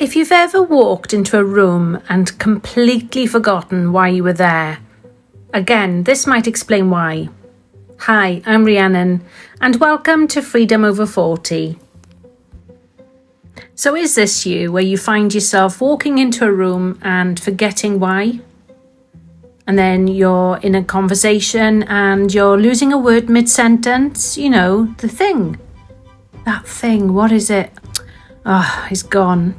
If you've ever walked into a room and completely forgotten why you were there, again, this might explain why. Hi, I'm Rhiannon, and welcome to Freedom Over 40. So is this you, where you find yourself walking into a room and forgetting why? And then you're in a conversation and you're losing a word mid-sentence, the thing. That thing, what is it? It's gone.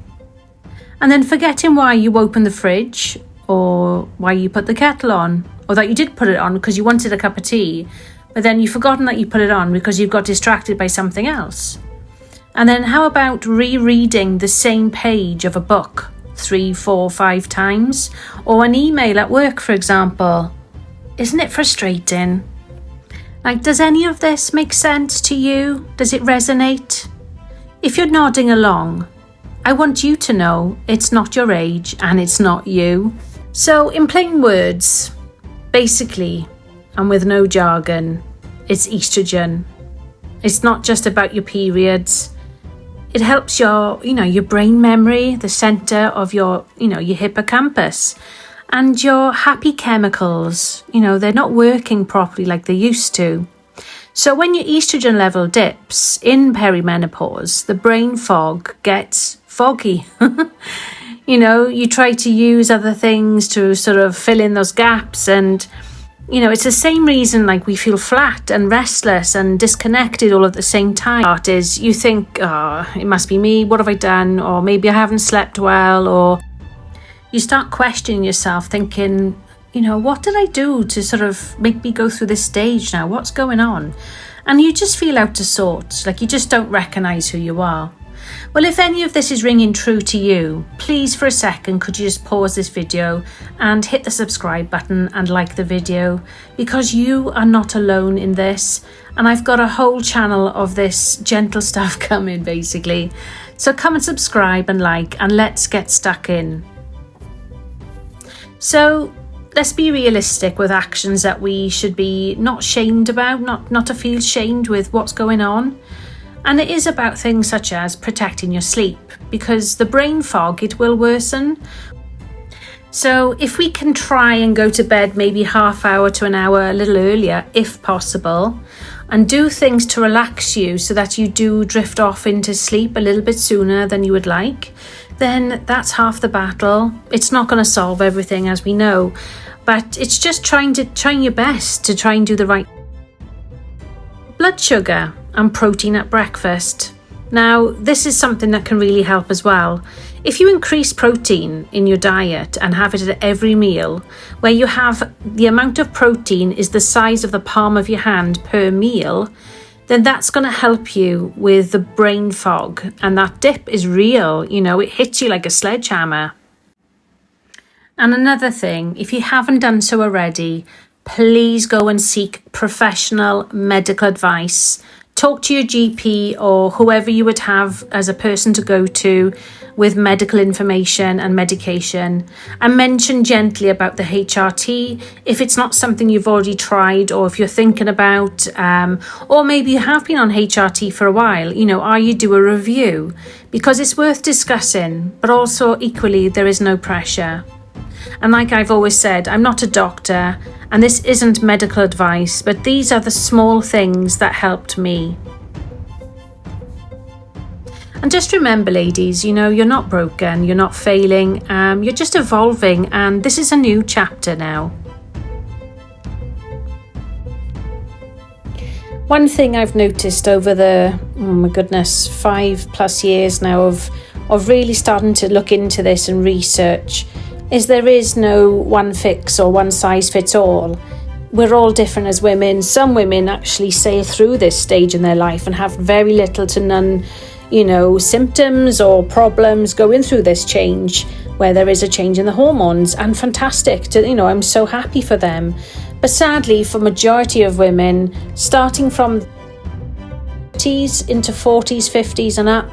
And then forgetting why you opened the fridge, or why you put the kettle on, or that you did put it on because you wanted a cup of tea, but then you've forgotten that you put it on because you got distracted by something else. And then how about rereading the same page of a book 3, 4, 5 times, or an email at work, for example? Isn't it frustrating? Does any of this make sense to you? Does it resonate? If you're nodding along, I want you to know it's not your age and it's not you. So in plain words, basically, and with no jargon, it's estrogen. It's not just about your periods. It helps your brain memory, the center of your hippocampus, and your happy chemicals. They're not working properly like they used to. So when your estrogen level dips in perimenopause, the brain fog gets foggy. You try to use other things to sort of fill in those gaps, and it's the same reason we feel flat and restless and disconnected all at the same time. Part is you think, it must be me, what have I done? Or maybe I haven't slept well, or you start questioning yourself, thinking, what did I do to sort of make me go through this stage now? What's going on? And you just feel out of sorts, you just don't recognize who you are. Well, if any of this is ringing true to you, please for a second could you just pause this video and hit the subscribe button and like the video, because you are not alone in this, and I've got a whole channel of this gentle stuff coming basically. So come and subscribe and like, and let's get stuck in. So let's be realistic with actions that we should be not shamed about, not to feel shamed with what's going on. And it is about things such as protecting your sleep, because the brain fog, it will worsen. So if we can try and go to bed maybe half hour to an hour a little earlier, if possible, and do things to relax you so that you do drift off into sleep a little bit sooner than you would like, then that's half the battle. It's not going to solve everything, as we know, but it's just trying your best to try and do the right. Blood sugar and protein at breakfast. Now, this is something that can really help as well. If you increase protein in your diet and have it at every meal, where you have the amount of protein is the size of the palm of your hand per meal, then that's going to help you with the brain fog. And that dip is real, it hits you like a sledgehammer. And another thing, if you haven't done so already, please go and seek professional medical advice. Talk to your GP or whoever you would have as a person to go to with medical information and medication, and mention gently about the HRT if it's not something you've already tried, or if you're thinking about, or maybe you have been on HRT for a while, are you do a review, because it's worth discussing, but also equally there is no pressure. And like I've always said, I'm not a doctor, and this isn't medical advice, but these are the small things that helped me. And just remember, ladies, you're not broken, you're not failing, you're just evolving, and this is a new chapter now. One thing I've noticed over the, 5+ years now of really starting to look into this and research, is there is no one fix or one size fits all. We're all different as women. Some women actually sail through this stage in their life and have very little to none, symptoms or problems going through this change, where there is a change in the hormones, and fantastic. I'm so happy for them. But sadly, for majority of women, starting from 30s into 40s, 50s and up,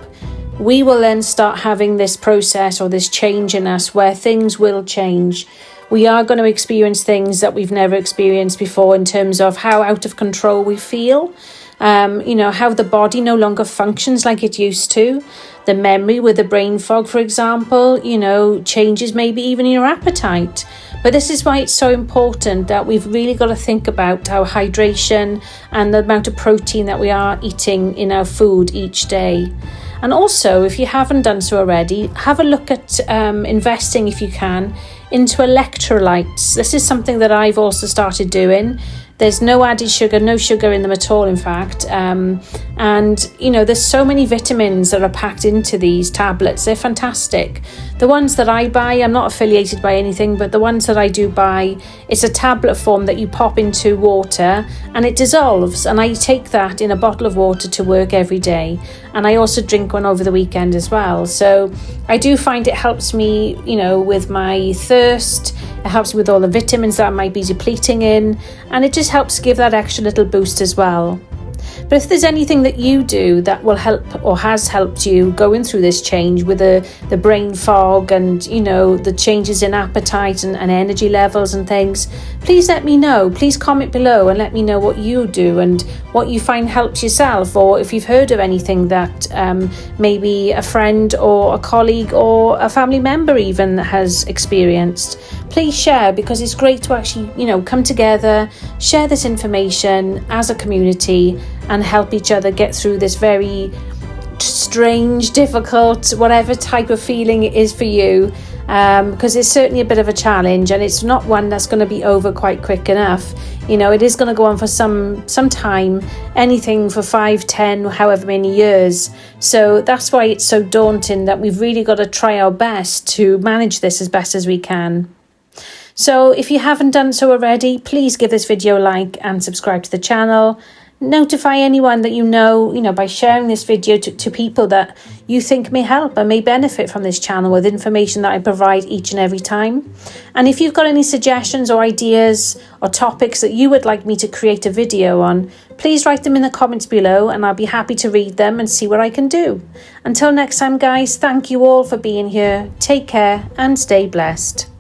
we will then start having this process or this change in us where things will change. We are going to experience things that we've never experienced before in terms of how out of control we feel, how the body no longer functions like it used to. the memory with the brain fog, for example, changes maybe even your appetite. But this is why it's so important that we've really got to think about our hydration and the amount of protein that we are eating in our food each day. And also, if you haven't done so already, have a look at investing, if you can, into electrolytes. This is something that I've also started doing. There's no added sugar, no sugar in them at all, in fact. And, there's so many vitamins that are packed into these tablets. They're fantastic. The ones that I buy, I'm not affiliated by anything, but the ones that I do buy, it's a tablet form that you pop into water and it dissolves. And I take that in a bottle of water to work every day. And I also drink one over the weekend as well. So I do find it helps me, with my thirst. It helps me with all the vitamins that I might be depleting in. And it just helps give that extra little boost as well. But if there's anything that you do that will help or has helped you going through this change with the brain fog and, the changes in appetite and energy levels and things, please let me know. Please comment below and let me know what you do and what you find helps yourself, or if you've heard of anything that maybe a friend or a colleague or a family member even has experienced. Please share, because it's great to actually, come together, share this information as a community and help each other get through this very strange, difficult, whatever type of feeling it is for you, because it's certainly a bit of a challenge, and it's not one that's going to be over quite quick enough. It is going to go on for some time, anything for 5, 10, however many years. So that's why it's so daunting, that we've really got to try our best to manage this as best as we can. So if you haven't done so already, please give this video a like and subscribe to the channel. Notify anyone that you know by sharing this video to people that you think may help and may benefit from this channel with information that I provide each and every time. And if you've got any suggestions or ideas or topics that you would like me to create a video on, please write them in the comments below and I'll be happy to read them and see what I can do. Until next time, guys, thank you all for being here. Take care and stay blessed.